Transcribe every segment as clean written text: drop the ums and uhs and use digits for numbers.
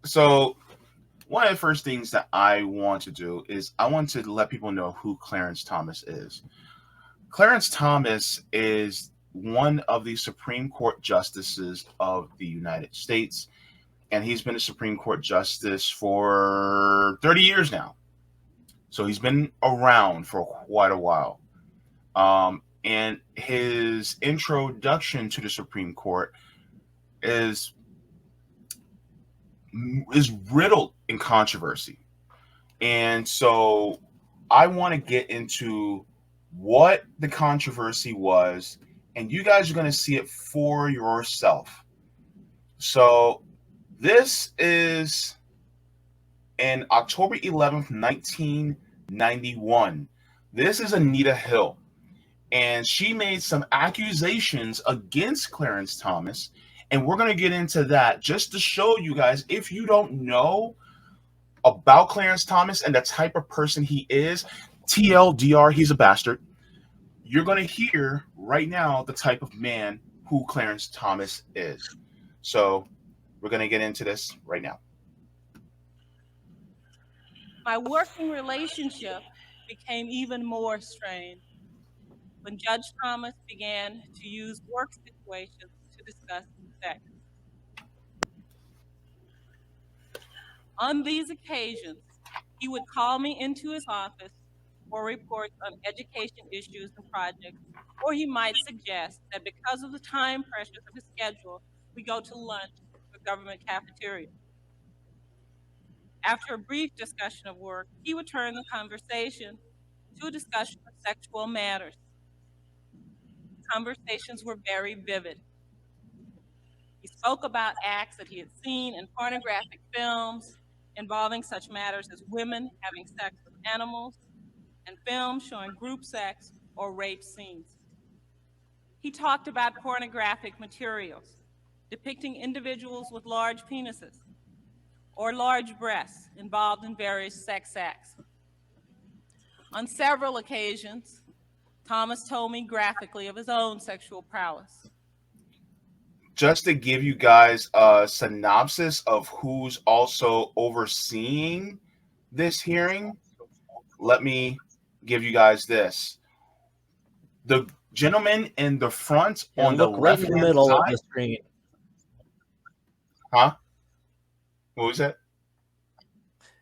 So one of the first things that I want to do is I want to let people know who Clarence Thomas is. Clarence Thomas is one of the Supreme Court justices of the United States, and he's been a Supreme Court justice for 30 years now. So he's been around for quite a while. And his introduction to the Supreme Court is riddled in controversy. And so I want to get into what the controversy was, and you guys are going to see it for yourself. So this is in October 11th, 1991. This is Anita Hill, and she made some accusations against Clarence Thomas, and we're going to get into that just to show you guys, if you don't know about Clarence Thomas and the type of person he is, TLDR, he's a bastard. You're going to hear right now the type of man who Clarence Thomas is. So we're going to get into this right now. My working relationship became even more strained when Judge Thomas began to use work situations to discuss sex. On these occasions, he would call me into his office for reports on education issues and projects, or he might suggest that because of the time pressures of his schedule, we go to lunch at the government cafeteria. After a brief discussion of work, he would turn the conversation to a discussion of sexual matters. Conversations were very vivid. He spoke about acts that he had seen in pornographic films involving such matters as women having sex with animals and films showing group sex or rape scenes. He talked about pornographic materials depicting individuals with large penises or large breasts involved in various sex acts. On several occasions, Thomas told me graphically of his own sexual prowess. Just to give you guys a synopsis of who's also overseeing this hearing, let me give you guys this. The gentleman in the front on the right in the middle of the screen. Huh? What was that?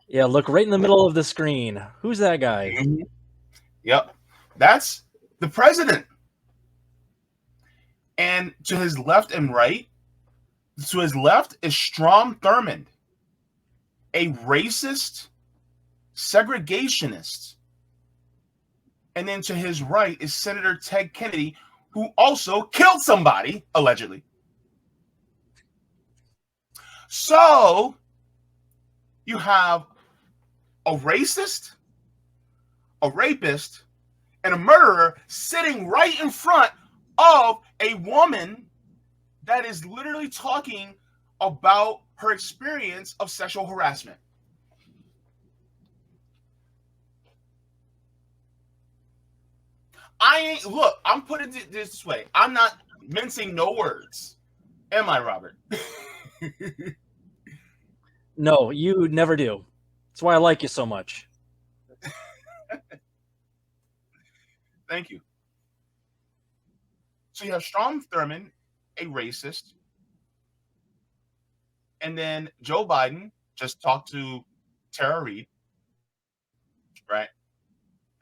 Yeah, look right in the middle of the screen. Who's that guy? Mm-hmm. Yep. That's the president. And to his left and right, to his left is Strom Thurmond, a racist, segregationist. And then to his right is Senator Ted Kennedy, who also killed somebody, allegedly. So you have a racist, a rapist, and a murderer sitting right in front of a woman that is literally talking about her experience of sexual harassment. Look, I'm putting it this way. I'm not mincing no words. Am I, Robert? No, you never do. That's why I like you so much. Thank you. So you have Strom Thurmond, a racist, and then Joe Biden just talked to Tara Reid, right?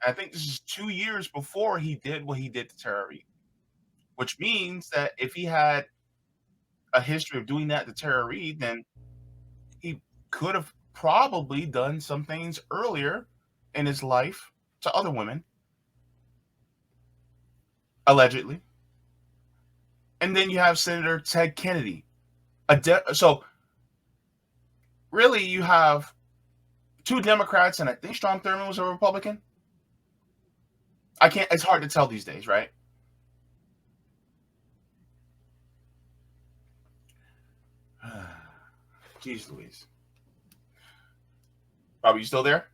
And I think this is 2 years before he did what he did to Tara Reid, which means that if he had a history of doing that to Tara Reid, then he could have probably done some things earlier in his life to other women, allegedly. And then you have Senator Ted Kennedy. So really you have two Democrats, and I think Strom Thurmond was a Republican. It's hard to tell these days, right? Jeez Louise. Robbie, you still there?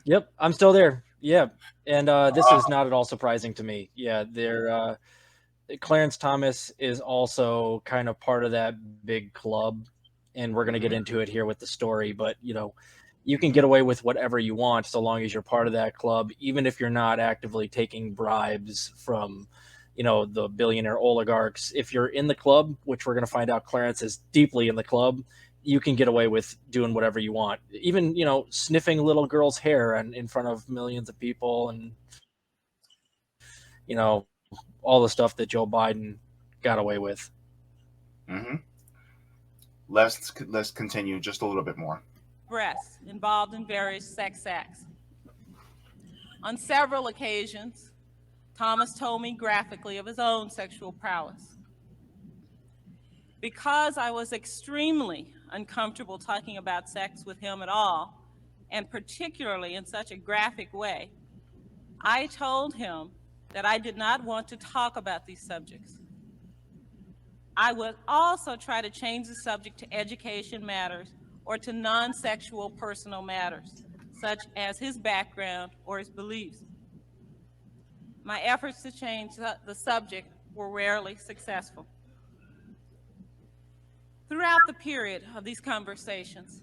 Yep, I'm still there. Yeah, and this is not at all surprising to me. Yeah, they're Clarence Thomas is also kind of part of that big club, and we're going to get into it here with the story. But you can get away with whatever you want so long as you're part of that club, even if you're not actively taking bribes from the billionaire oligarchs. If you're in the club, which we're going to find out Clarence is deeply in the club, you can get away with doing whatever you want, even sniffing little girls' hair and in front of millions of people, and all the stuff that Joe Biden got away with. Mm-hmm. Let's continue just a little bit more. Breasts involved in various sex acts. On several occasions, Thomas told me graphically of his own sexual prowess. Because I was extremely uncomfortable talking about sex with him at all, and particularly in such a graphic way, I told him that I did not want to talk about these subjects. I would also try to change the subject to education matters or to non-sexual personal matters, such as his background or his beliefs. My efforts to change the subject were rarely successful. Throughout the period of these conversations,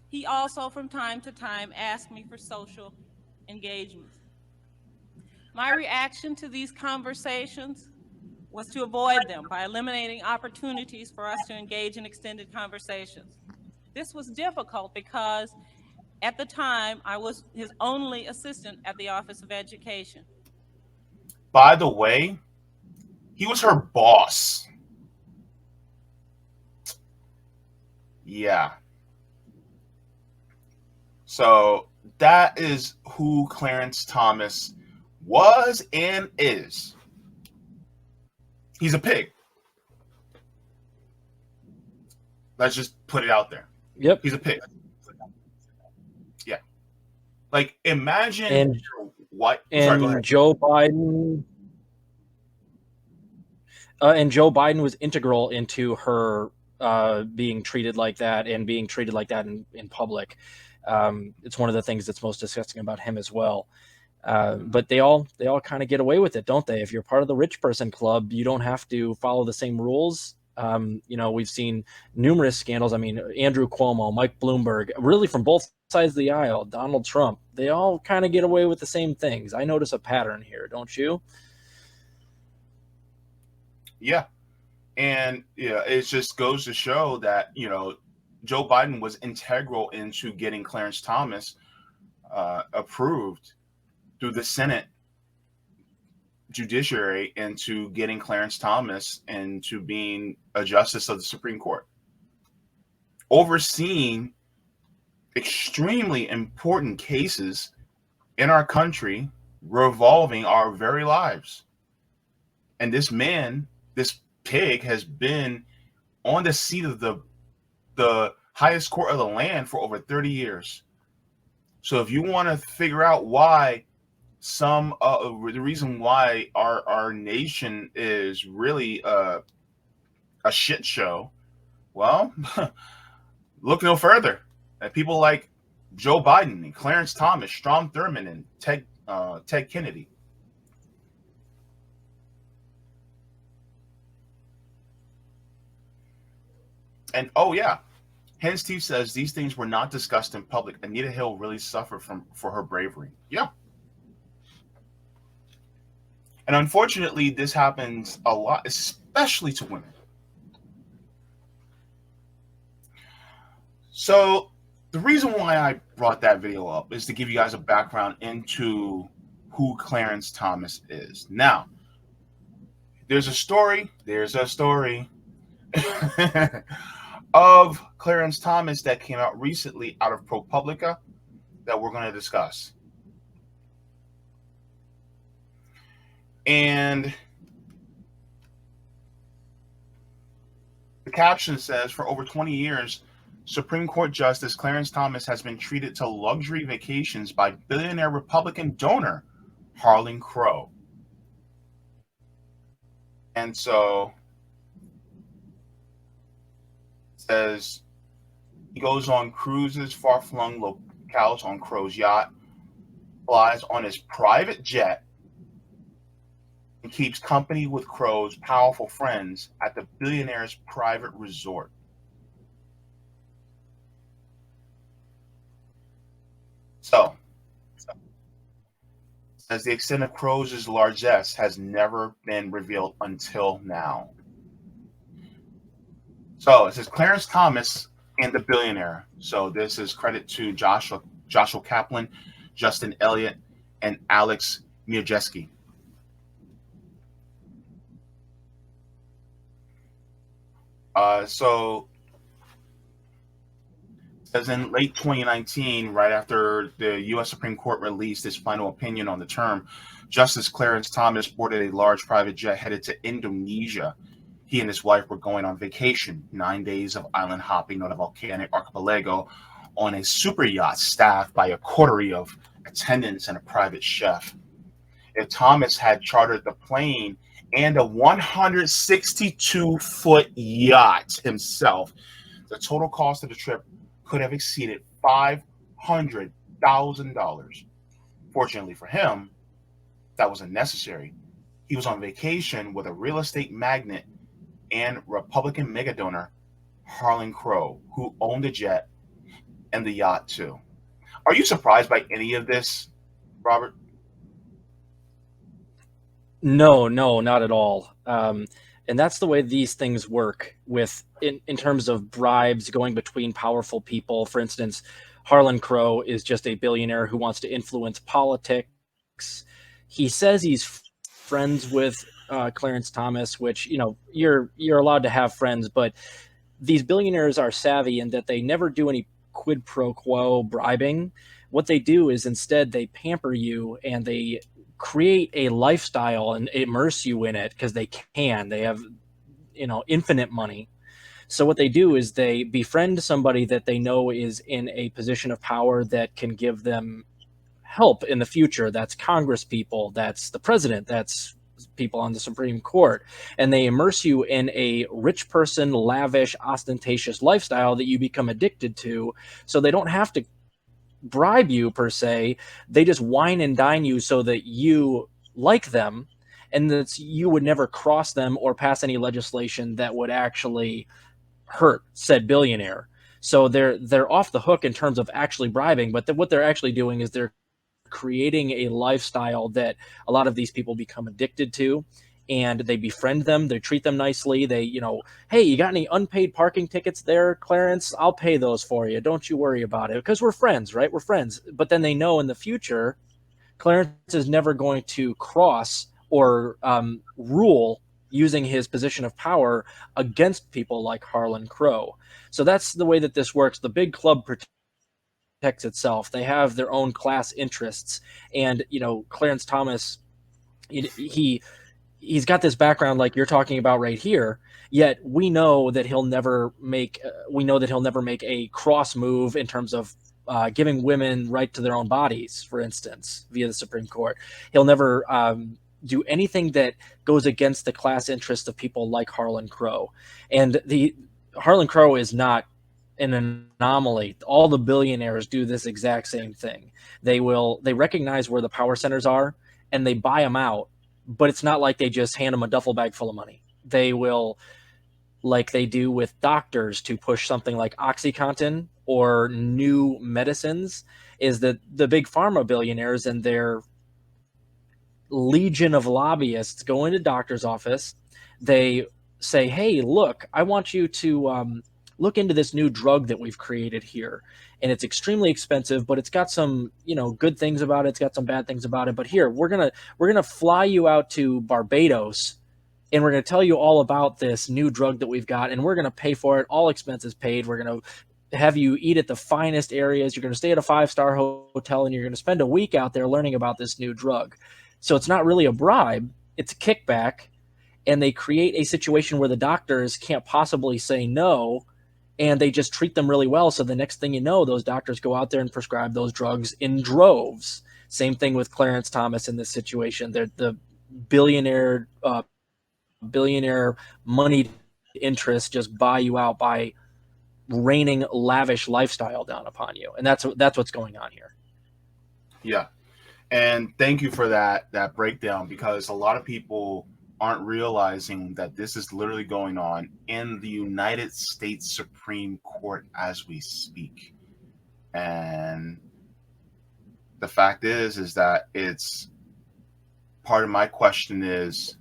he also from time to time asked me for social engagements. My reaction to these conversations was to avoid them by eliminating opportunities for us to engage in extended conversations. This was difficult because at the time I was his only assistant at the Office of Education. By the way, he was her boss. Yeah. So that is who Clarence Thomas was and is. He's a pig. Let's just put it out there. Yep. He's a pig. Yeah. Like, imagine and what? And Sorry, go ahead. Joe Biden. And Joe Biden was integral into her being treated like that and being treated like that in public. It's one of the things that's most disgusting about him as well. But they all kind of get away with it, don't they? If you're part of the rich person club, you don't have to follow the same rules. We've seen numerous scandals. I mean, Andrew Cuomo, Mike Bloomberg, really from both sides of the aisle, Donald Trump, they all kind of get away with the same things. I notice a pattern here, don't you? Yeah. And it just goes to show that, Joe Biden was integral into getting Clarence Thomas approved through the Senate judiciary into getting Clarence Thomas into being a justice of the Supreme Court, overseeing extremely important cases in our country revolving our very lives. And this man, this pig, has been on the seat of the highest court of the land for over 30 years. So if you want to figure out why the reason why our nation is really a shit show, well, look no further at people like Joe Biden and Clarence Thomas, Strom Thurmond, and Ted Kennedy. And oh yeah, Hen Steve says these things were not discussed in public. Anita Hill really suffered for her bravery. Yeah. And unfortunately, this happens a lot, especially to women. So the reason why I brought that video up is to give you guys a background into who Clarence Thomas is. Now, there's a story of Clarence Thomas that came out recently out of ProPublica that we're going to discuss. And the caption says, for over 20 years, Supreme Court Justice Clarence Thomas has been treated to luxury vacations by billionaire Republican donor Harlan Crow. And so it says he goes on cruises, far-flung locales on Crow's yacht, flies on his private jet, and keeps company with Crow's powerful friends at the billionaire's private resort. So, as the extent of Crow's largesse has never been revealed until now. So it says Clarence Thomas and the billionaire. So this is credit to Joshua Kaplan, Justin Elliott, and Alex Mierjeski. So as in late 2019, right after the U.S. Supreme Court released its final opinion on the term, Justice Clarence Thomas boarded a large private jet headed to Indonesia. He and his wife were going on vacation, 9 days of island hopping on a volcanic archipelago on a super yacht staffed by a coterie of attendants and a private chef. If Thomas had chartered the plane and a 162-foot yacht himself, the total cost of the trip could have exceeded $500,000. Fortunately for him, that was unnecessary. He was on vacation with a real estate magnate and Republican mega donor Harlan Crow, who owned the jet and the yacht too. Are you surprised by any of this, Robert? No, not at all. And that's the way these things work with in terms of bribes going between powerful people. For instance, Harlan Crow is just a billionaire who wants to influence politics. He says he's friends with Clarence Thomas, which you're allowed to have friends, but these billionaires are savvy in that they never do any quid pro quo bribing. What they do is instead they pamper you and they create a lifestyle and immerse you in it because they can. They have infinite money. So what they do is they befriend somebody that they know is in a position of power that can give them help in the future. That's Congress people, that's the president, that's people on the Supreme Court, and they immerse you in a rich person, lavish, ostentatious lifestyle that you become addicted to. So they don't have to bribe you per se. They just wine and dine you so that you like them, and that you would never cross them or pass any legislation that would actually hurt said billionaire. So they're off the hook in terms of actually bribing, but what they're actually doing is they're creating a lifestyle that a lot of these people become addicted to, and they befriend them, they treat them nicely. They, hey, you got any unpaid parking tickets there, Clarence? I'll pay those for you. Don't you worry about it, because we're friends, right? We're friends. But then they know in the future, Clarence is never going to cross or rule using his position of power against people like Harlan Crow. So that's the way that this works. The big club protects itself. They have their own class interests, and Clarence Thomas, he's got this background like you're talking about right here. Yet we know that he'll never make a cross move in terms of giving women right to their own bodies, for instance, via the Supreme Court. He'll never do anything that goes against the class interests of people like Harlan Crow. And the Harlan Crow is not an anomaly. All the billionaires do this exact same thing. They recognize where the power centers are and they buy them out, but it's not like they just hand them a duffel bag full of money. They will, like they do with doctors to push something like OxyContin or new medicines, is that the big pharma billionaires and their legion of lobbyists go into doctor's office. They say, hey, look, I want you to look into this new drug that we've created here. And it's extremely expensive, but it's got some, good things about it. It's got some bad things about it. But here, we're gonna fly you out to Barbados, and we're gonna tell you all about this new drug that we've got, and we're gonna pay for it, all expenses paid. We're gonna have you eat at the finest areas. You're gonna stay at a 5-star hotel, and you're gonna spend a week out there learning about this new drug. So it's not really a bribe; it's a kickback, and they create a situation where the doctors can't possibly say no, and they just treat them really well. So the next thing you know, those doctors go out there and prescribe those drugs in droves. Same thing with Clarence Thomas in this situation. They're the billionaire moneyed interests just buy you out by raining lavish lifestyle down upon you, and that's what's going on here. Yeah, And thank you for that breakdown, because a lot of people aren't realizing that this is literally going on in the United States Supreme Court as we speak. And the fact is that it's part of my question is,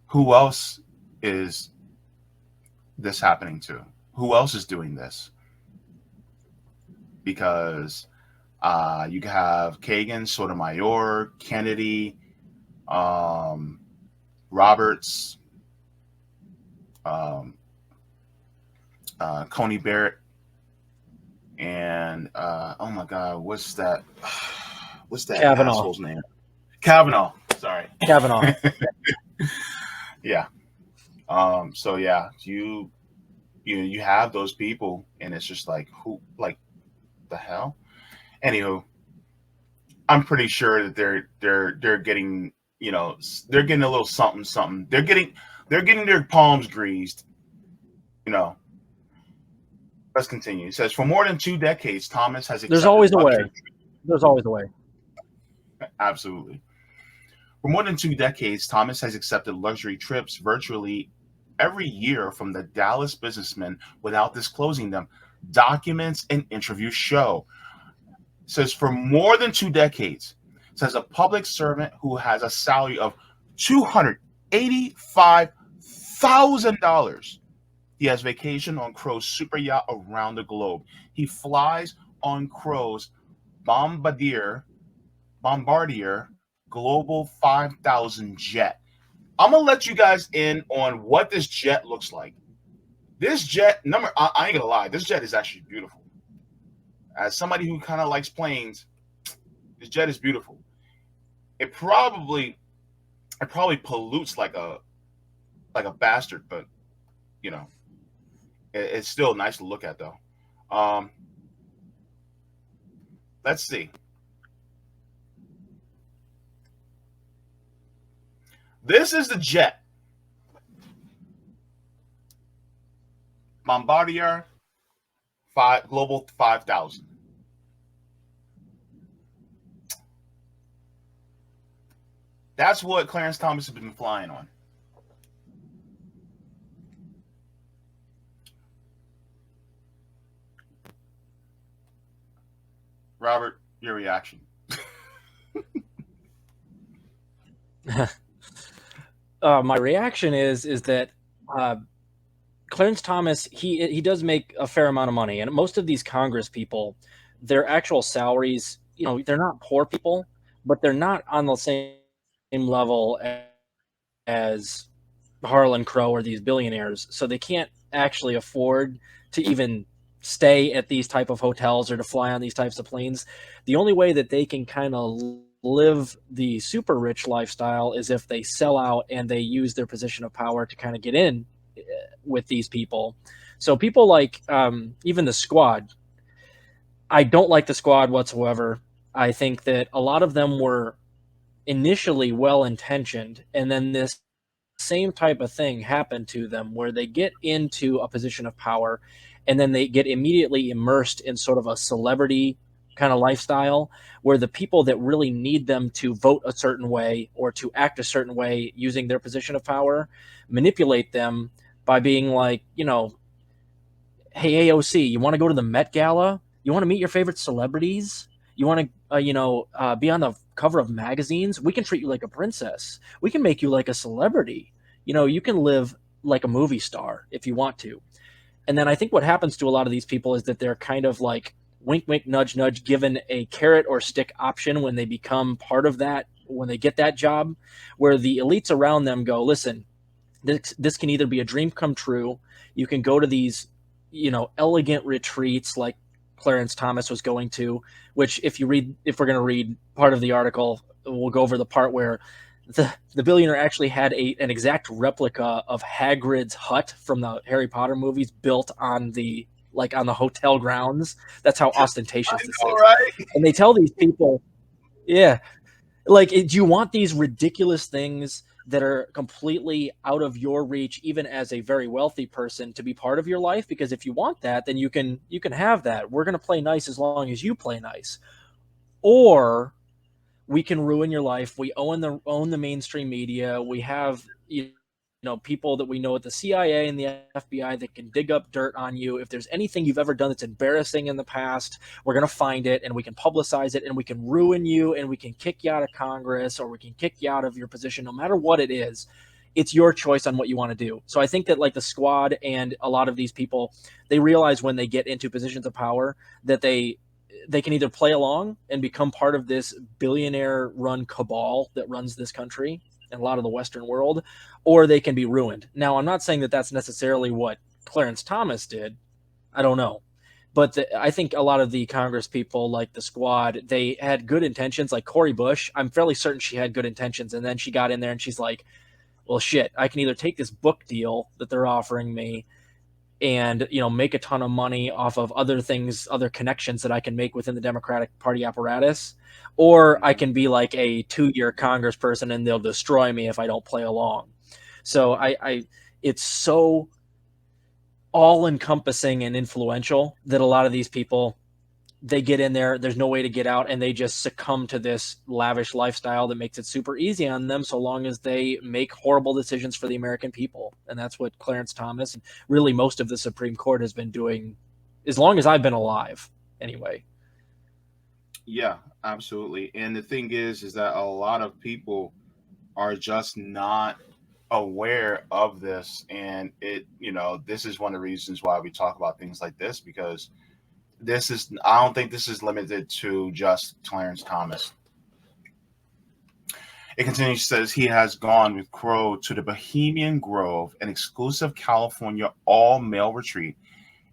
who else is this happening to? Who else is doing this? Because you have Kagan, Sotomayor, Kennedy, um, Roberts, um, Coney Barrett, and oh my God, what's that? What's that Kavanaugh. asshole's name? Kavanaugh. Sorry, Kavanaugh. Yeah. So yeah, you have those people, and it's just like, who, like, the hell? Anywho, I'm pretty sure that they're getting, they're getting a little something something. They're getting their palms greased. You know. Let's continue. It says, for more than 2 decades, Thomas has accepted There's always a way. luxury. There's always a way. Absolutely. For more than 2 decades, Thomas has accepted luxury trips virtually every year from the Dallas businessman without disclosing them. Documents and interviews show. It says, for more than 2 decades, it says, a public servant who has a salary of $285,000. He has vacation on Crow's super yacht around the globe. He flies on Crow's Bombardier Global 5000 jet. I'm gonna let you guys in on what this jet looks like. This jet, I ain't gonna lie, this jet is actually beautiful. As somebody who kind of likes planes, this jet is beautiful. It probably pollutes like a bastard, but it's still nice to look at, though. Let's see. This is the jet. Bombardier Global 5000. That's what Clarence Thomas has been flying on. Robert, your reaction. My reaction is that Clarence Thomas, he does make a fair amount of money, and most of these Congress people, their actual salaries, they're not poor people, but they're not on the same level as Harlan Crow or these billionaires, so they can't actually afford to even stay at these type of hotels or to fly on these types of planes. The only way that they can kind of live the super rich lifestyle is if they sell out and they use their position of power to kind of get in with these people. So people like even the Squad, I don't like the Squad whatsoever. I think that a lot of them were initially well-intentioned, and then this same type of thing happened to them where they get into a position of power and then they get immediately immersed in sort of a celebrity kind of lifestyle where the people that really need them to vote a certain way or to act a certain way using their position of power manipulate them by being like, hey, AOC, you want to go to the Met Gala? You want to meet your favorite celebrities? You want to, be on the cover of magazines? We can treat you like a princess. We can make you like a celebrity. You can live like a movie star if you want to. And then I think what happens to a lot of these people is that they're kind of like wink, wink, nudge, nudge, given a carrot or stick option when they become part of that, when they get that job, where the elites around them go, listen, this can either be a dream come true. You can go to these, elegant retreats like Clarence Thomas was going to, which if we're going to read part of the article, we'll go over the part where the billionaire actually had an exact replica of Hagrid's hut from the Harry Potter movies built on the hotel grounds. That's how ostentatious this is. Right? And they tell these people, yeah, do you want these ridiculous things that are completely out of your reach, even as a very wealthy person, to be part of your life? Because if you want that, then you can have that. We're going to play nice as long as you play nice. Or we can ruin your life. We own the mainstream media. We have people that we know at the CIA and the FBI that can dig up dirt on you. If there's anything you've ever done that's embarrassing in the past, we're going to find it and we can publicize it and we can ruin you and we can kick you out of Congress or we can kick you out of your position. No matter what it is, it's your choice on what you want to do. So I think that like the Squad and a lot of these people, they realize when they get into positions of power that they can either play along and become part of this billionaire run cabal that runs this country and a lot of the Western world, or they can be ruined. Now, I'm not saying that that's necessarily what Clarence Thomas did. I don't know. But I think a lot of the Congress people, like the Squad, they had good intentions. Like Cori Bush, I'm fairly certain she had good intentions. And then she got in there and she's like, well, shit, I can either take this book deal that they're offering me and make a ton of money off of other things, other connections that I can make within the Democratic Party apparatus, or I can be like a 2-year congressperson and they'll destroy me if I don't play along. So I it's so all-encompassing and influential that a lot of these people, they get in there, there's no way to get out, and they just succumb to this lavish lifestyle that makes it super easy on them so long as they make horrible decisions for the American people. And that's what Clarence Thomas and really most of the Supreme Court has been doing as long as I've been alive anyway. Yeah, absolutely. And the thing is that a lot of people are just not aware of this. And this is one of the reasons why we talk about things like this, because I don't think this is limited to just Clarence Thomas. It continues, says he has gone with Crow to the Bohemian Grove, an exclusive California all-male retreat,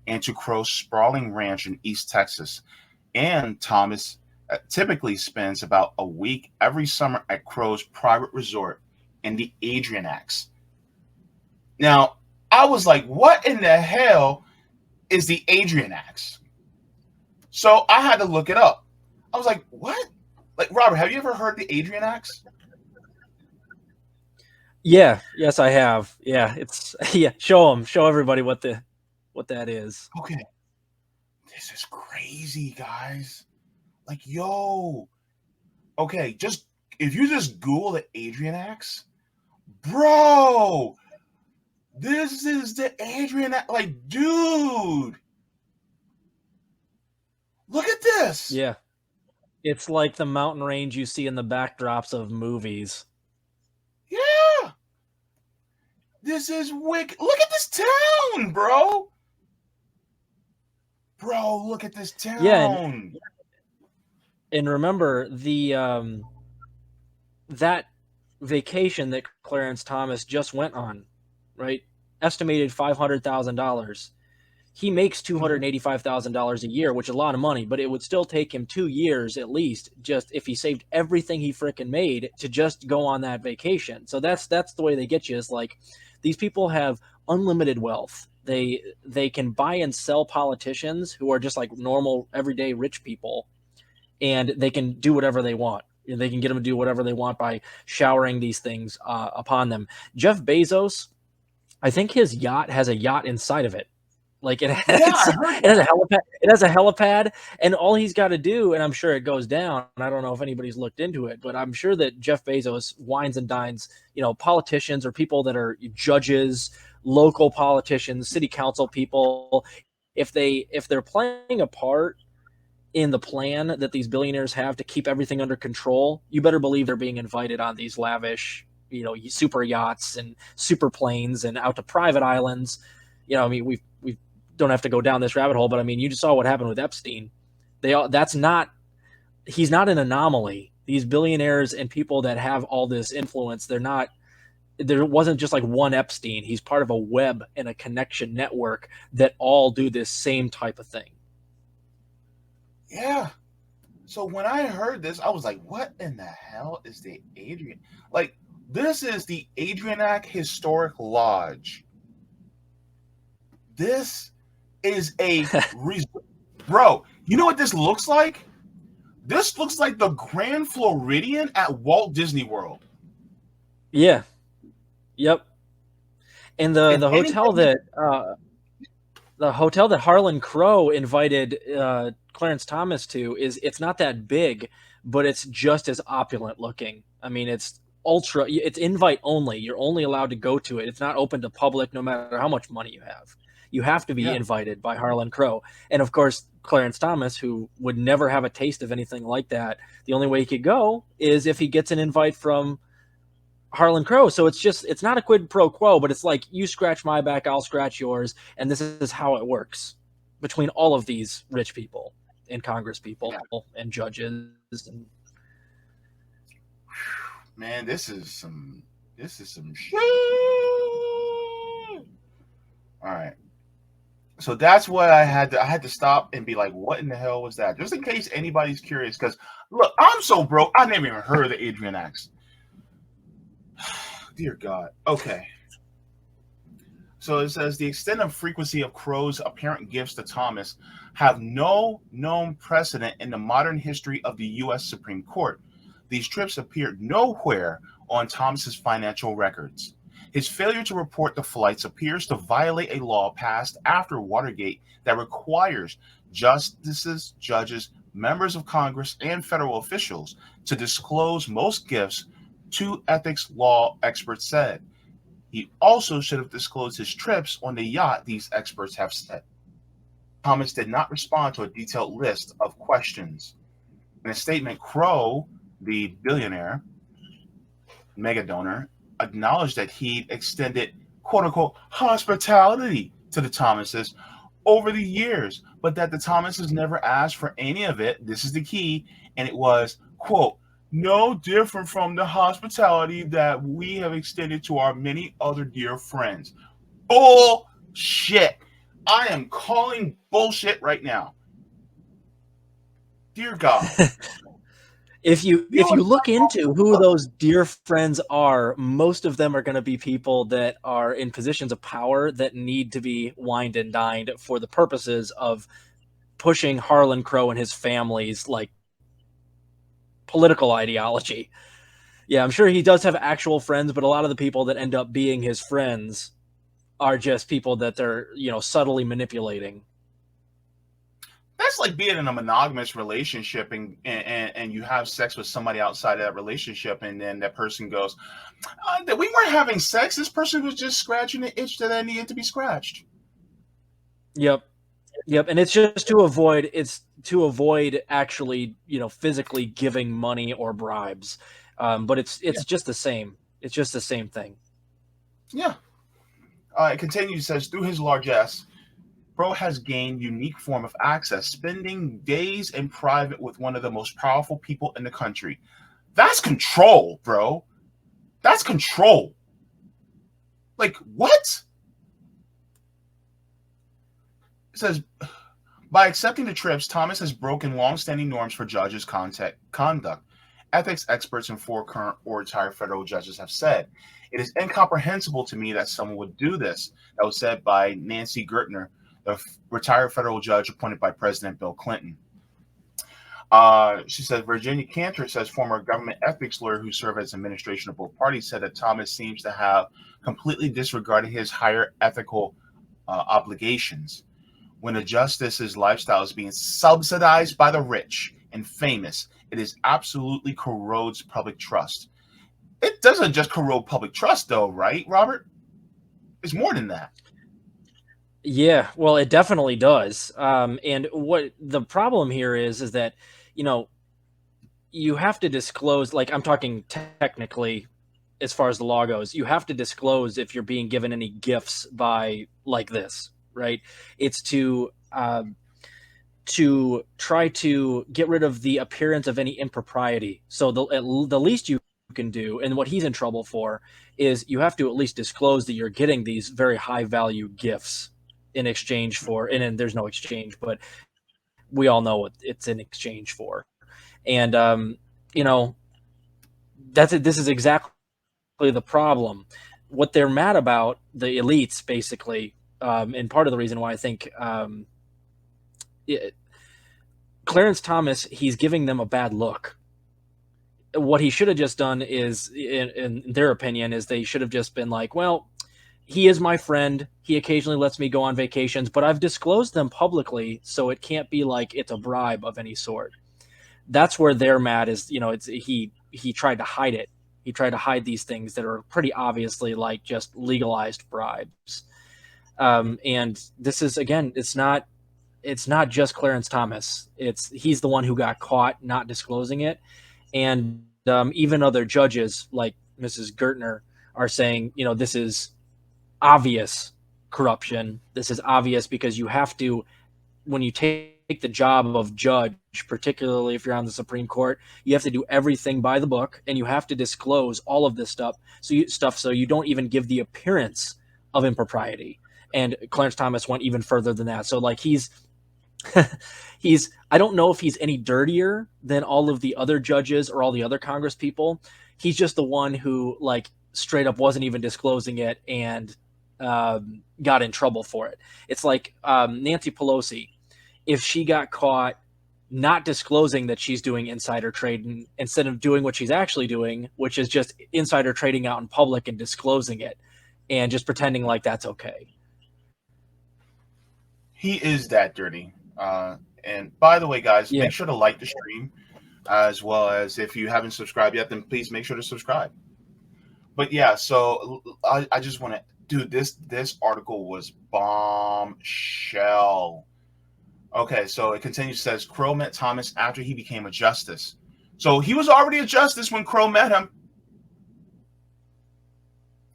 and to Crow's sprawling ranch in East Texas. And Thomas typically spends about a week every summer at Crow's private resort in the Adirondacks. Now, I was like, what in the hell is the Adirondacks? So I had to look it up. I was like, what? Like, Robert, have you ever heard the Adirondacks? Yeah, yes, I have. Yeah, it's show everybody what that is. Okay. This is crazy, guys. Like, yo. Okay, if you just Google the Adirondacks, bro, this is the Adirondacks. Like, dude. Look at this. Yeah. It's like the mountain range you see in the backdrops of movies. Yeah. This is wicked. Look at this town, bro. Bro, look at this town. Yeah. And remember that vacation that Clarence Thomas just went on, right? Estimated $500,000. He makes $285,000 a year, which is a lot of money, but it would still take him 2 years at least, just if he saved everything he frickin' made to just go on that vacation. So that's the way they get you. Is like these people have unlimited wealth. They can buy and sell politicians who are just like normal, everyday rich people, and they can do whatever they want. They can get them to do whatever they want by showering these things upon them. Jeff Bezos, I think his yacht has a yacht inside of it. Like it has a helipad. It has a helipad, and all he's got to do, and I'm sure it goes down. I don't know if anybody's looked into it, but I'm sure that Jeff Bezos wines and dines, politicians or people that are judges, local politicians, city council people. If they're playing a part in the plan that these billionaires have to keep everything under control, you better believe they're being invited on these lavish, super yachts and super planes and out to private islands. We don't have to go down this rabbit hole, but I mean, you just saw what happened with Epstein. He's not an anomaly. These billionaires and people that have all this influence, there wasn't just like one Epstein. He's part of a web and a connection network that all do this same type of thing. Yeah. So when I heard this, I was like, what in the hell is the Adrian? Like, this is the Adirondack Historic Lodge. This is a bro, you know what this looks like? This looks like the Grand Floridian at Walt Disney World. Yeah. Yep. And the hotel that The hotel that Harlan Crow invited Clarence Thomas to it's not that big, but it's just as opulent looking. I mean, it's invite only. You're only allowed to go to it. It's not open to public, no matter how much money you have. You have to be Yeah. invited by Harlan Crow. And of course, Clarence Thomas, who would never have a taste of anything like that, the only way he could go is if he gets an invite from Harlan Crow. So it's not a quid pro quo, but it's like, you scratch my back, I'll scratch yours. And this is how it works between all of these rich people and Congress people and judges. And Man, this is some shit. All right. So that's what I had to stop and be like, what in the hell was that? Just in case anybody's curious, because look, I'm so broke, I never even heard of the Adrian Acts. Dear God. Okay. So it says the extent and frequency of Crow's apparent gifts to Thomas have no known precedent in the modern history of the U.S. Supreme Court. These trips appeared nowhere on Thomas's financial records. His failure to report the flights appears to violate a law passed after Watergate that requires justices, judges, members of Congress, and federal officials to disclose most gifts, two ethics law experts said. He also should have disclosed his trips on the yacht, these experts have said. Thomas did not respond to a detailed list of questions. In a statement, Crow, the billionaire mega donor, acknowledged that he'd extended quote-unquote hospitality to the Thomases over the years, but that the Thomases never asked for any of it. This is the key. And it was, quote, no different from the hospitality that we have extended to our many other dear friends. Bullshit. I am calling bullshit right now. Dear God. If you look into who those dear friends are, most of them are going to be people that are in positions of power that need to be wined and dined for the purposes of pushing Harlan Crow and his family's like political ideology. Yeah, I'm sure he does have actual friends, but a lot of the people that end up being his friends are just people that they're, subtly manipulating. That's like being in a monogamous relationship and you have sex with somebody outside of that relationship, and then that person goes, we weren't having sex. This person was just scratching the itch that I needed to be scratched. Yep. And it's just to avoid actually, physically giving money or bribes. But it's just the same. It's just the same thing. Yeah. It continues, says, through his largesse, Crow has gained unique form of access, spending days in private with one of the most powerful people in the country. That's control, bro. That's control. Like, what? It says, by accepting the trips, Thomas has broken long-standing norms for judges' conduct. Ethics experts and 4 current or retired federal judges have said, it is incomprehensible to me that someone would do this. That was said by Nancy Gertner, the retired federal judge appointed by President Bill Clinton. She says, Virginia Cantor says, former government ethics lawyer who served as administration of both parties, said that Thomas seems to have completely disregarded his higher ethical obligations. When a justice's lifestyle is being subsidized by the rich and famous, it is absolutely corrodes public trust. It doesn't just corrode public trust, though, right, Robert? It's more than that. Yeah, well, it definitely does. And what the problem here is that, you have to disclose, like I'm talking technically as far as the law goes, you have to disclose if you're being given any gifts by like this, right? It's to try to get rid of the appearance of any impropriety. So the least you can do, and what he's in trouble for, is you have to at least disclose that you're getting these very high value gifts in exchange for, and there's no exchange, but we all know what it's in exchange for. And, this is exactly the problem. What they're mad about, the elites, basically, and part of the reason why I think Clarence Thomas, he's giving them a bad look. What he should have just done is, in their opinion, is they should have just been like, well, he is my friend. He occasionally lets me go on vacations, but I've disclosed them publicly, so it can't be like it's a bribe of any sort. That's where they're mad is, it's he tried to hide it. He tried to hide these things that are pretty obviously like just legalized bribes. And this is, again, it's not just Clarence Thomas. He's the one who got caught not disclosing it. And even other judges like Mrs. Gertner are saying, this is obvious corruption. This is obvious because you have to, when you take the job of judge, particularly if you're on the Supreme Court, you have to do everything by the book, and you have to disclose all of this stuff. So you don't even give the appearance of impropriety. And Clarence Thomas went even further than that. So like he's I don't know if he's any dirtier than all of the other judges or all the other Congress people. He's just the one who like straight up wasn't even disclosing it and got in trouble for it. It's like Nancy Pelosi, if she got caught not disclosing that she's doing insider trading instead of doing what she's actually doing, which is just insider trading out in public and disclosing it and just pretending like that's okay. He is that dirty. And by the way, guys, Yeah. make sure to like the stream, as well as if you haven't subscribed yet, then please make sure to subscribe. But yeah, so I just want to, dude, this article was bombshell. Okay, so it continues, says Crow met Thomas after he became a justice. So he was already a justice when Crow met him.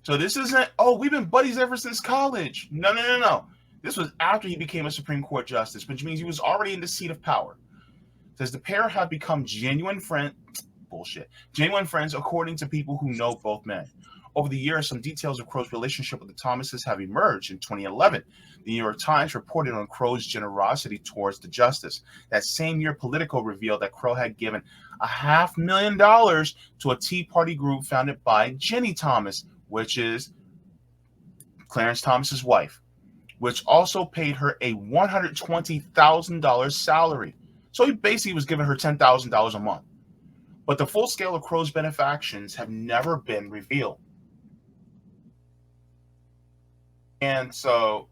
So this isn't, oh, we've been buddies ever since college. No. This was after he became a Supreme Court justice, which means he was already in the seat of power. It says the pair have become genuine friends according to people who know both men. Over the years, some details of Crow's relationship with the Thomases have emerged. In 2011, the New York Times reported on Crow's generosity towards the justice. That same year, Politico revealed that Crow had given $500,000 to a Tea Party group founded by Jenny Thomas, which is Clarence Thomas's wife, which also paid her a $120,000 salary. So he basically was giving her $10,000 a month. But the full scale of Crow's benefactions have never been revealed. And so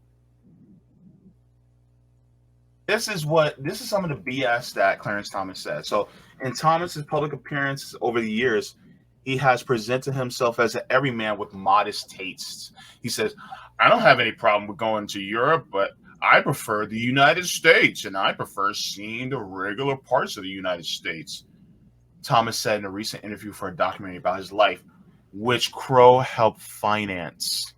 this is some of the BS that Clarence Thomas said. So in Thomas's public appearances over the years, he has presented himself as an everyman with modest tastes. He says, I don't have any problem with going to Europe, but I prefer the United States, and I prefer seeing the regular parts of the United States. Thomas said in a recent interview for a documentary about his life, which Crow helped finance.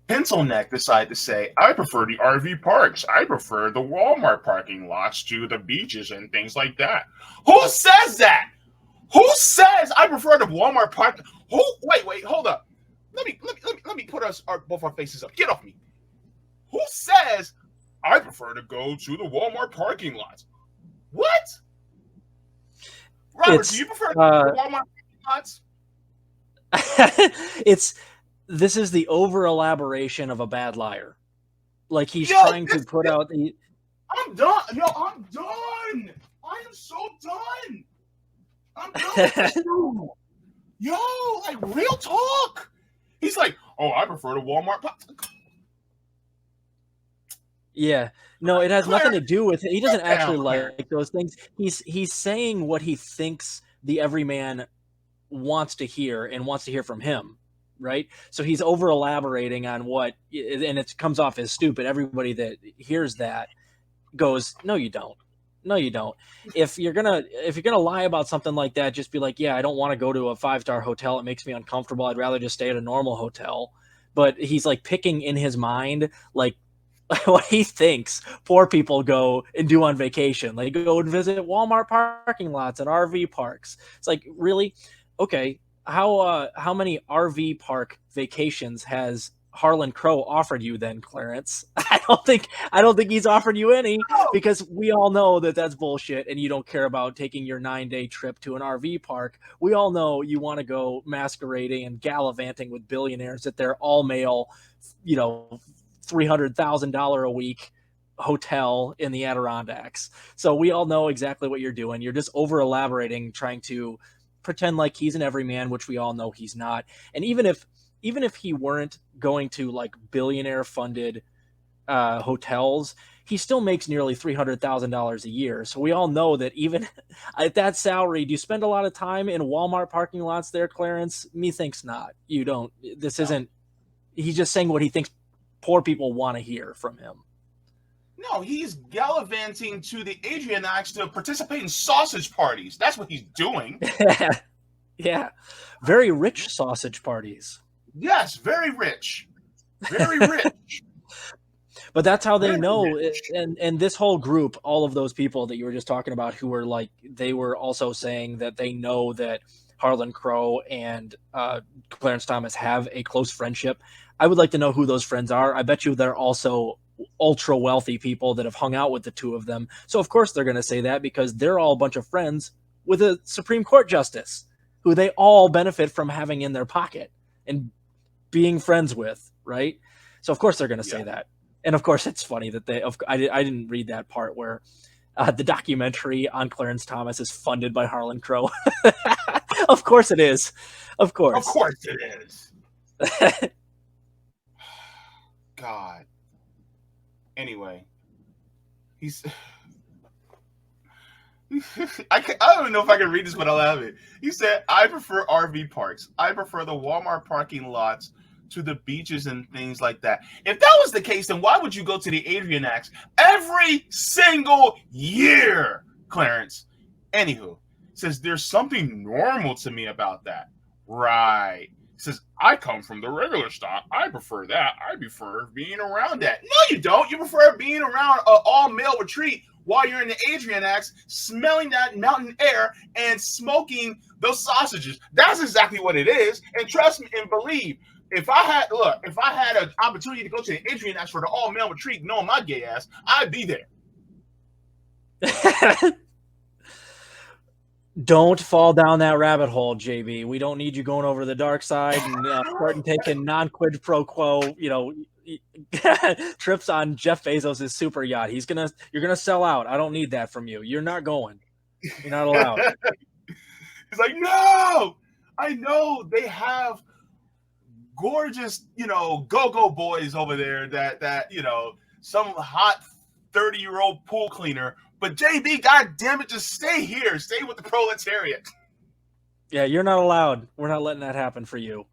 Pencilneck decided to say, I prefer the RV parks. I prefer the Walmart parking lots to the beaches and things like that. Who says that? Who says I prefer the Walmart park? Who? Wait, hold up. Let me put both our faces up. Get off me. Who says I prefer to go to the Walmart parking lots? What? Robert, do you prefer the Walmart parking lots? This is the over elaboration of a bad liar. Like he's trying to put out the. I'm done. I'm done. I am so done. I'm done with this dude. Like real talk. He's like, oh, I prefer the Walmart. Yeah. No, it has nothing to do with it. He doesn't actually like those things. He's saying what he thinks the everyman wants to hear and wants to hear from him. Right. So he's over elaborating on what, and it comes off as stupid. Everybody that hears that goes, no, you don't. No, you don't. If you're gonna lie about something like that, just be like, yeah, I don't want to go to a 5-star hotel. It makes me uncomfortable. I'd rather just stay at a normal hotel. But he's like picking in his mind, like what he thinks poor people go and do on vacation. Like go and visit Walmart parking lots and RV parks. It's like, really? Okay. How many RV park vacations has Harlan Crow offered you then, Clarence? I don't think he's offered you any, because we all know that that's bullshit and you don't care about taking your 9-day trip to an RV park. We all know you want to go masquerading and gallivanting with billionaires at their all male, $300,000 a week hotel in the Adirondacks. So we all know exactly what you're doing. You're just over elaborating, trying to pretend like he's an everyman, which we all know he's not. And even if he weren't going to like billionaire funded hotels, he still makes nearly $300,000 a year. So we all know that even at that salary, do you spend a lot of time in Walmart parking lots there, Clarence? Methinks not. You don't. This isn't. He's just saying what he thinks poor people want to hear from him. No, he's gallivanting to the Adrianax to participate in sausage parties. That's what he's doing. Yeah. Very rich sausage parties. Yes, very rich. Very rich. But that's how they know. And this whole group, all of those people that you were just talking about who were like, they were also saying that they know that Harlan Crow and Clarence Thomas have a close friendship. I would like to know who those friends are. I bet you they're also ultra wealthy people that have hung out with the two of them. So of course they're going to say that because they're all a bunch of friends with a Supreme Court justice who they all benefit from having in their pocket and being friends with, right? So of course they're going to say that. And of course it's funny that I didn't read that part where the documentary on Clarence Thomas is funded by Harlan Crow. Of course it is. Of course. Of course it is. God. Anyway, he's. I don't even know if I can read this, but I'll have it. He said, "I prefer RV parks. I prefer the Walmart parking lots to the beaches and things like that." If that was the case, then why would you go to the Adrianax every single year, Clarence? Anywho, says there's something normal to me about that. Right. Says, I come from the regular stock. I prefer that. I prefer being around that. No, you don't. You prefer being around an all-male retreat while you're in the Adrianax, smelling that mountain air and smoking those sausages. That's exactly what it is. And trust me and believe, if I had an opportunity to go to the Adrianax for the all-male retreat, knowing my gay ass, I'd be there. Don't fall down that rabbit hole, JB. We don't need you going over to the dark side and starting taking non-quid pro quo, trips on Jeff Bezos' super yacht. You're gonna sell out. I don't need that from you. You're not going. You're not allowed. He's like, no, I know they have gorgeous, go-go boys over there that some hot 30-year-old pool cleaner. But JB, goddamn it, just stay here. Stay with the proletariat. Yeah, you're not allowed. We're not letting that happen for you.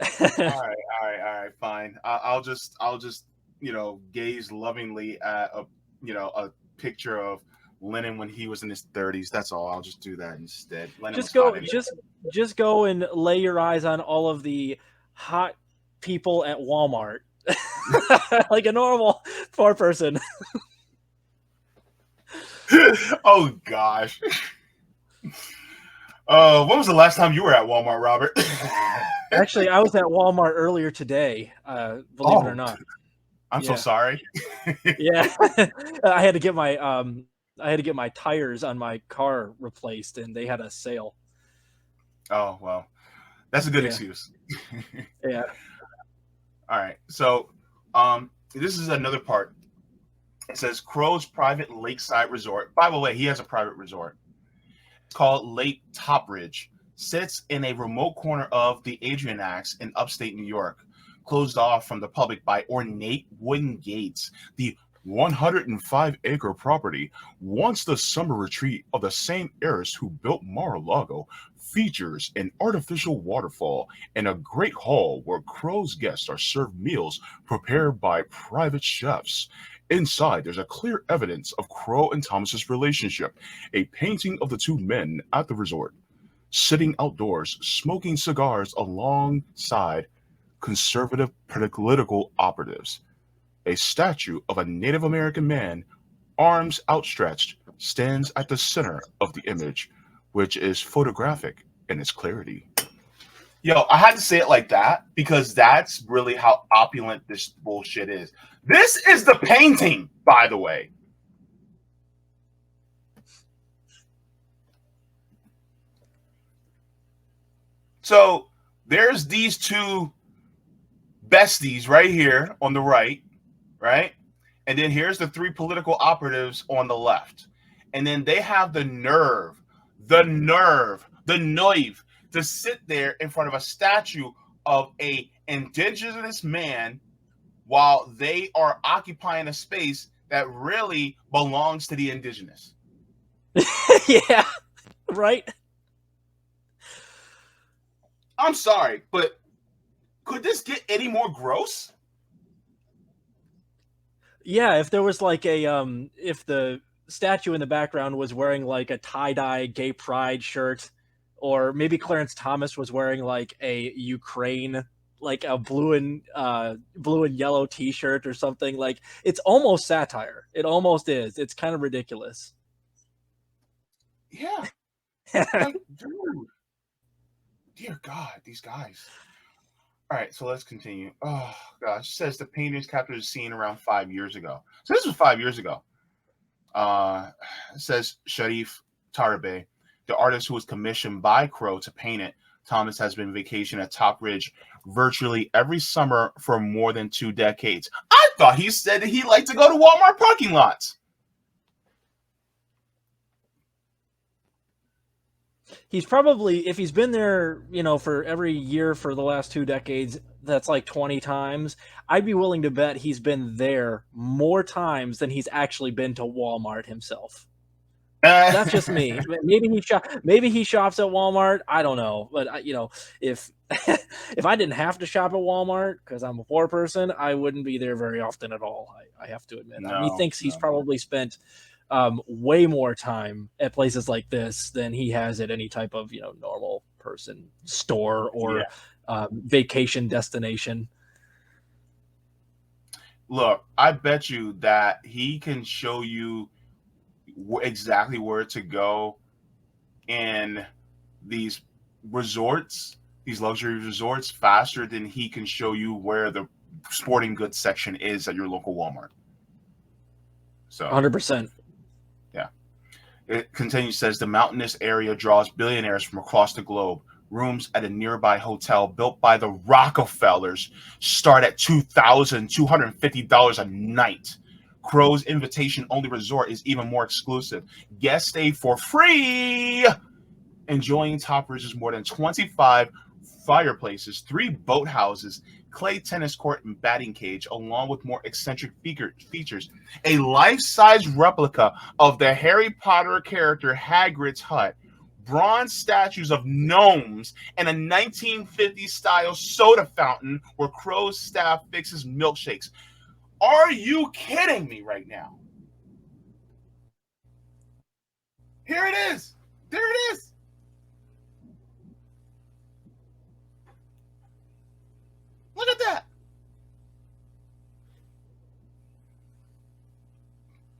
All right, fine. I'll just gaze lovingly at a picture of Lennon when he was in his 30s. That's all. I'll just do that instead. Just go and lay your eyes on all of the hot people at Walmart, like a normal poor person. Oh gosh. When was the last time you were at Walmart, Robert? Actually, I was at Walmart earlier today. Believe it or not. I'm so sorry. Yeah, I had to get my tires on my car replaced, and they had a sale. Oh well, that's a good excuse. Yeah. All right. So, this is another part. It says Crow's private lakeside resort. By the way, he has a private resort. It's called Lake Topridge. Sits in a remote corner of the Adrianax in upstate New York, closed off from the public by ornate wooden gates. The 105-acre property, once the summer retreat of the same heiress who built Mar-a-Lago, features an artificial waterfall and a great hall where Crow's guests are served meals prepared by private chefs. Inside, there's a clear evidence of Crow and Thomas's relationship, a painting of the two men at the resort, sitting outdoors, smoking cigars alongside conservative political operatives. A statue of a Native American man, arms outstretched, stands at the center of the image, which is photographic in its clarity. Yo, I had to say it like that because that's really how opulent this bullshit is. This is the painting, by the way. So there's these two besties right here on the right? And then here's the three political operatives on the left. And then they have the nerve the nerve to sit there in front of a statue of a indigenous man while they are occupying a space that really belongs to the indigenous. Yeah, right. I'm sorry, but could this get any more gross? Yeah, if there was like a if the statue in the background was wearing like a tie-dye gay pride shirt, or maybe Clarence Thomas was wearing like a Ukraine, like a blue and yellow t-shirt or something, like it's almost satire. It almost is. It's kind of ridiculous. Yeah. Like, dude. Dear God, these guys. All right, so let's continue. Oh, gosh. It says the painters captured the scene around 5 years ago. So this was 5 years ago. It says Sharif Tarabe, the artist who was commissioned by Crow to paint it. Thomas has been vacation at Top Ridge virtually every summer for more than 2 decades. I thought he said that he liked to go to Walmart parking lots. He's probably, if he's been there, for every year for the last 2 decades, that's like 20 times. I'd be willing to bet he's been there more times than he's actually been to Walmart himself. That's just me. Maybe he shops at Walmart. I don't know, but if if I didn't have to shop at Walmart because I'm a poor person, I wouldn't be there very often at all. I have to admit. He thinks he's probably spent way more time at places like this than he has at any type of normal person store or vacation destination. Look, I bet you that he can show you exactly where to go in these resorts, these luxury resorts, faster than he can show you where the sporting goods section is at your local Walmart. So 100%. Yeah. It continues, says the mountainous area draws billionaires from across the globe. Rooms at a nearby hotel built by the Rockefellers start at $2,250 a night. Crow's invitation-only resort is even more exclusive. Guests stay for free. Enjoying Top Ridge's more than 25 fireplaces, 3 boathouses, clay tennis court, and batting cage, along with more eccentric features. A life-size replica of the Harry Potter character Hagrid's hut, bronze statues of gnomes, and a 1950s-style soda fountain where Crow's staff fixes milkshakes. Are you kidding me right now? Here it is. There it is. Look at that.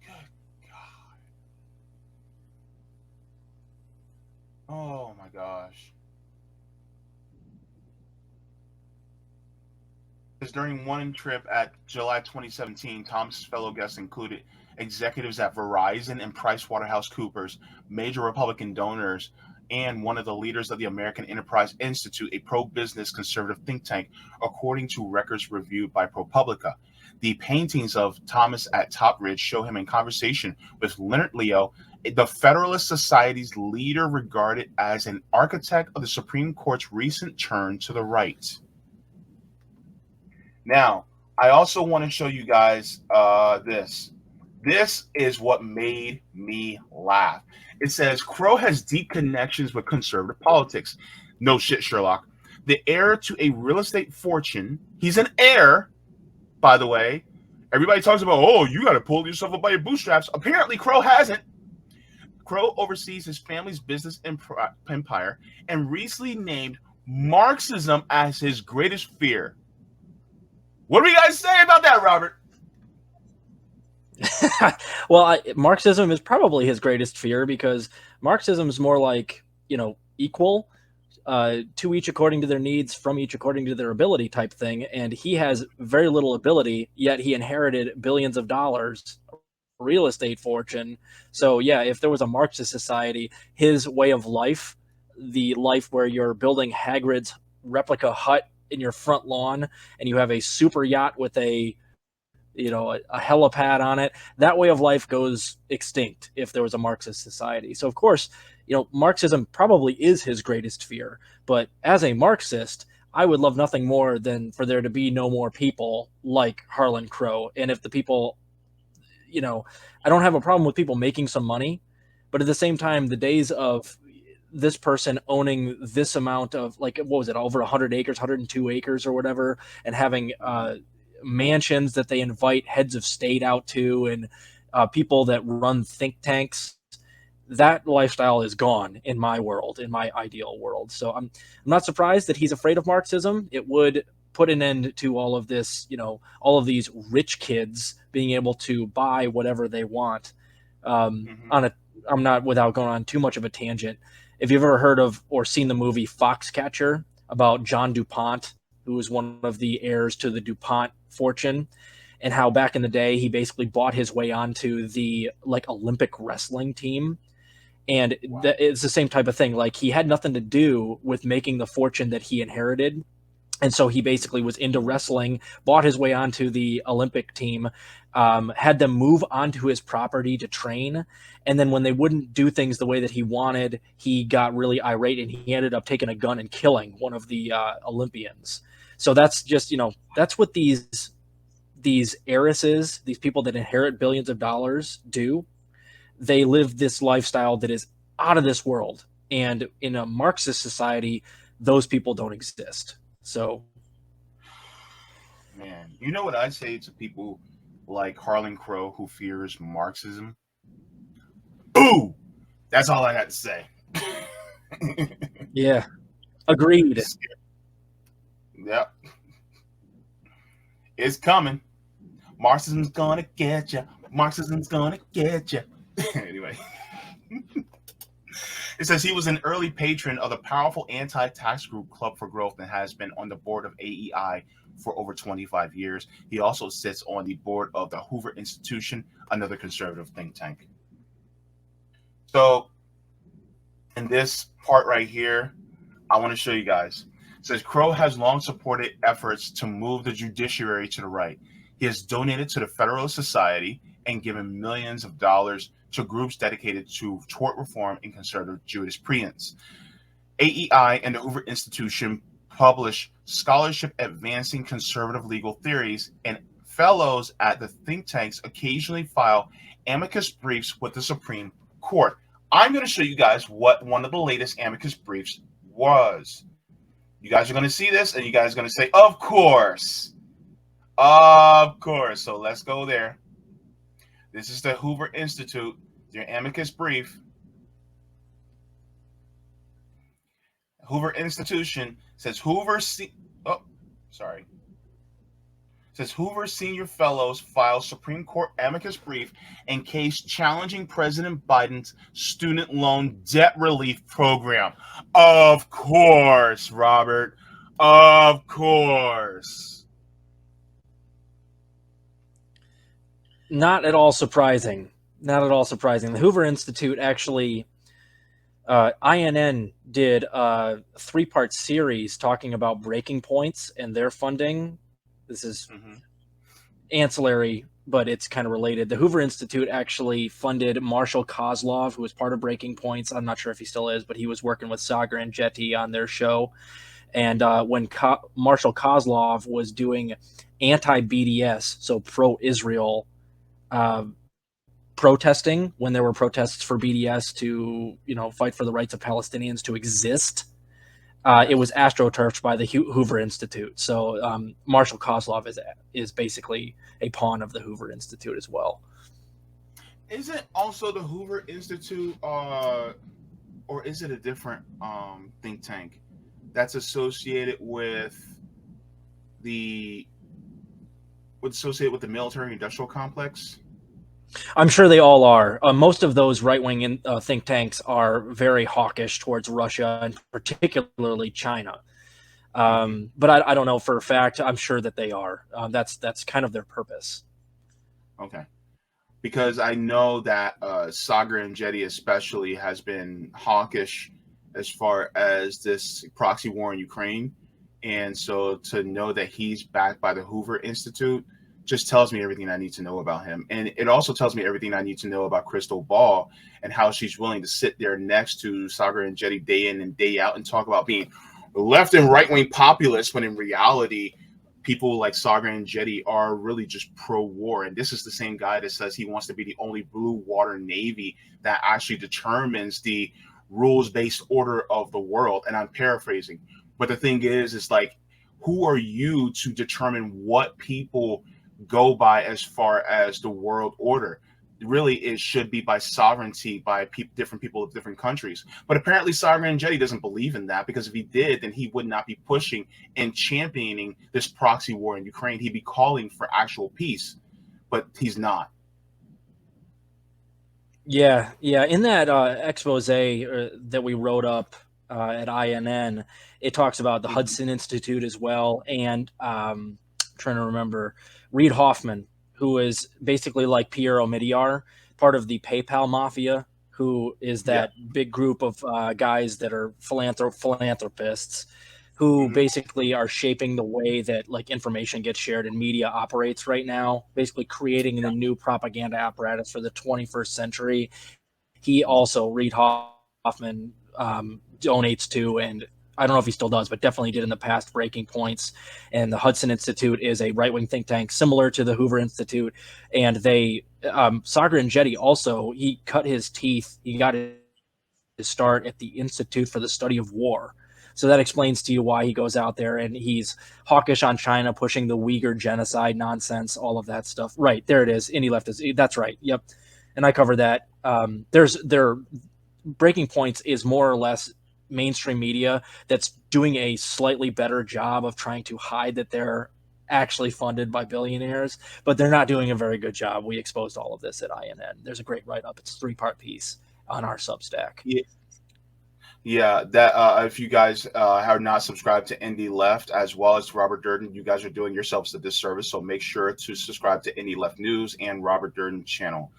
Good God. Oh my gosh. During one trip at July 2017, Thomas' fellow guests included executives at Verizon and PricewaterhouseCoopers, major Republican donors, and one of the leaders of the American Enterprise Institute, a pro-business conservative think tank, according to records reviewed by ProPublica. The paintings of Thomas at Top Ridge show him in conversation with Leonard Leo, the Federalist Society's leader, regarded as an architect of the Supreme Court's recent turn to the right. Now, I also want to show you guys this. This is what made me laugh. It says, Crow has deep connections with conservative politics. No shit, Sherlock. The heir to a real estate fortune. He's an heir, by the way. Everybody talks about, oh, you got to pull yourself up by your bootstraps. Apparently, Crow hasn't. Crow oversees his family's business empire and recently named Marxism as his greatest fear. What do you guys say about that, Robert? Well, Marxism is probably his greatest fear because Marxism is more like, equal, to each according to their needs, from each according to their ability type thing. And he has very little ability, yet he inherited billions of dollars real estate fortune. So yeah, if there was a Marxist society, his way of life, the life where you're building Hagrid's replica hut in your front lawn and you have a super yacht with a helipad on it, that way of life goes extinct if there was a Marxist society. So of course, Marxism probably is his greatest fear. But as a Marxist, I would love nothing more than for there to be no more people like Harlan Crow. And if the people, I don't have a problem with people making some money, but at the same time, the days of this person owning this amount of, like, what was it, over 100 acres, 102 acres or whatever, and having mansions that they invite heads of state out to, and people that run think tanks, that lifestyle is gone in my world, in my ideal world. So I'm not surprised that he's afraid of Marxism. It would put an end to all of this, all of these rich kids being able to buy whatever they want. I'm not, without going on too much of a tangent, if you've ever heard of or seen the movie Foxcatcher about John DuPont, who was one of the heirs to the DuPont fortune, and how back in the day he basically bought his way onto the Olympic wrestling team. And Wow. it's the same type of thing. Like, he had nothing to do with making the fortune that he inherited. And so he basically was into wrestling, bought his way onto the Olympic team, had them move onto his property to train. And then when they wouldn't do things the way that he wanted, he got really irate, and he ended up taking a gun and killing one of the Olympians. So that's just, that's what these heiresses, these people that inherit billions of dollars, do. They live this lifestyle that is out of this world. And in a Marxist society, those people don't exist. So, Man, you know what I say to people like Harlan Crow who fears Marxism? Boo! That's all I got to say. yeah, agreed. Yep. It's coming. Marxism's gonna get you. Marxism's gonna get you. Anyway. It says he was an early patron of the powerful anti-tax group Club for Growth and has been on the board of AEI for over 25 years. He also sits on the board of the Hoover Institution, another conservative think tank. So in this part right here, I want to show you guys. It says Crow has long supported efforts to move the judiciary to the right. He has donated to the Federalist Society and given millions of dollars to groups dedicated to tort reform and conservative jurisprudence. AEI and the Hoover Institution publish scholarship advancing conservative legal theories, and fellows at the think tanks occasionally file amicus briefs with the Supreme Court. I'm going to show you guys what one of the latest amicus briefs was. You guys are going to see this, and you guys are going to say, of course. Of course. So let's go there. This is the Hoover Institute, their amicus brief. Hoover Institution says Hoover senior fellows file Supreme Court amicus brief in case challenging President Biden's student loan debt relief program. Of course, Robert. Of course. Not at all surprising. Not at all surprising. The Hoover Institute actually, INN did a 3-part series talking about breaking points and their funding. This is ancillary, but it's kind of related. The Hoover Institute actually funded Marshall Kozlov, who was part of Breaking Points. I'm not sure if he still is, but he was working with Sagar and Jetty on their show. And when Marshall Kozlov was doing anti-BDS, so pro-Israel protesting, when there were protests for BDS to, fight for the rights of Palestinians to exist, it was astroturfed by the Hoover Institute. So Marshall Kozlov is basically a pawn of the Hoover Institute as well. Isn't also the Hoover Institute, or is it a different think tank that's associated with the military industrial complex? I'm sure they all are. Most of those right-wing think tanks are very hawkish towards Russia and particularly China. But I don't know for a fact. I'm sure that they are. That's kind of their purpose. Okay. Because I know that Sagar and Jetty especially has been hawkish as far as this proxy war in Ukraine. And so to know that he's backed by the Hoover Institute just tells me everything I need to know about him. And it also tells me everything I need to know about Crystal Ball and how she's willing to sit there next to Sagar and Jetty day in and day out and talk about being left and right wing populists, when in reality, people like Sagar and Jetty are really just pro-war. And this is the same guy that says he wants to be the only blue water navy that actually determines the rules-based order of the world. And I'm paraphrasing. But the thing is like, who are you to determine what people go by as far as the world order? Really, it should be by sovereignty, by different people of different countries. But apparently Sagar and Jetty doesn't believe in that, because if he did, then he would not be pushing and championing this proxy war in Ukraine. He'd be calling for actual peace, but he's not. Yeah. In that expose that we wrote up at INN, it talks about the Hudson Institute as well, and trying to remember, Reid Hoffman, who is basically like Pierre Omidyar, part of the PayPal mafia, who is that big group of guys that are philanthropists who basically are shaping the way that like information gets shared and media operates right now, basically creating the new propaganda apparatus for the 21st century. He also, Reid Hoffman, donates to, and I don't know if he still does, but definitely did in the past, Breaking Points. And the Hudson Institute is a right-wing think tank similar to the Hoover Institute. And they, Sagar and Jetty also, he cut his teeth. He got his start at the Institute for the Study of War. So that explains to you why he goes out there and he's hawkish on China, pushing the Uyghur genocide nonsense, all of that stuff. Right, there it is. Indie leftist. That's right. Yep. And I covered that. Their Breaking Points is more or less mainstream media that's doing a slightly better job of trying to hide that they're actually funded by billionaires, but they're not doing a very good job. We exposed all of this at INN. There's a great write-up. It's a 3-part piece on our Substack. Yeah, that if you guys have not subscribed to Indie Left as well as Robert Durden, you guys are doing yourselves a disservice. So make sure to subscribe to Indie Left News and Robert Durden channel.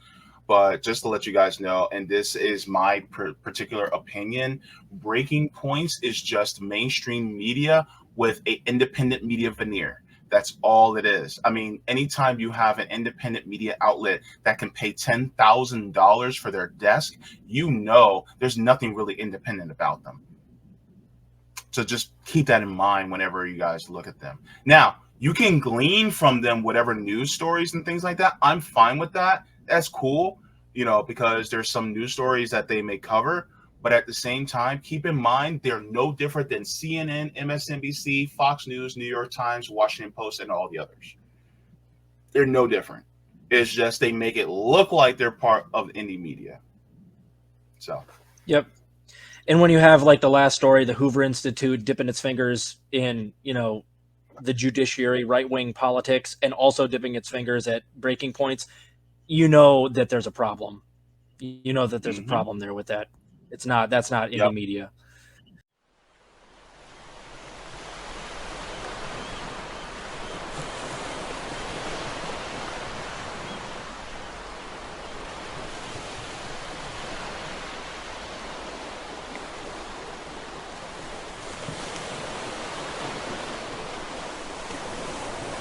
But just to let you guys know, and this is my particular opinion, Breaking Points is just mainstream media with an independent media veneer. That's all it is. I mean, anytime you have an independent media outlet that can pay $10,000 for their desk, you know there's nothing really independent about them. So just keep that in mind whenever you guys look at them. Now, you can glean from them whatever news stories and things like that. I'm fine with that. That's cool, you know, because there's some news stories that they may cover. But at the same time, keep in mind, they're no different than CNN, MSNBC, Fox News, New York Times, Washington Post, and all the others. They're no different. It's just they make it look like they're part of indie media. So. Yep. And when you have like the last story, the Hoover Institute dipping its fingers in, you know, the judiciary, right-wing politics, and also dipping its fingers at Breaking Points, you know that there's a problem. You know that there's a problem there with that. That's not indie media.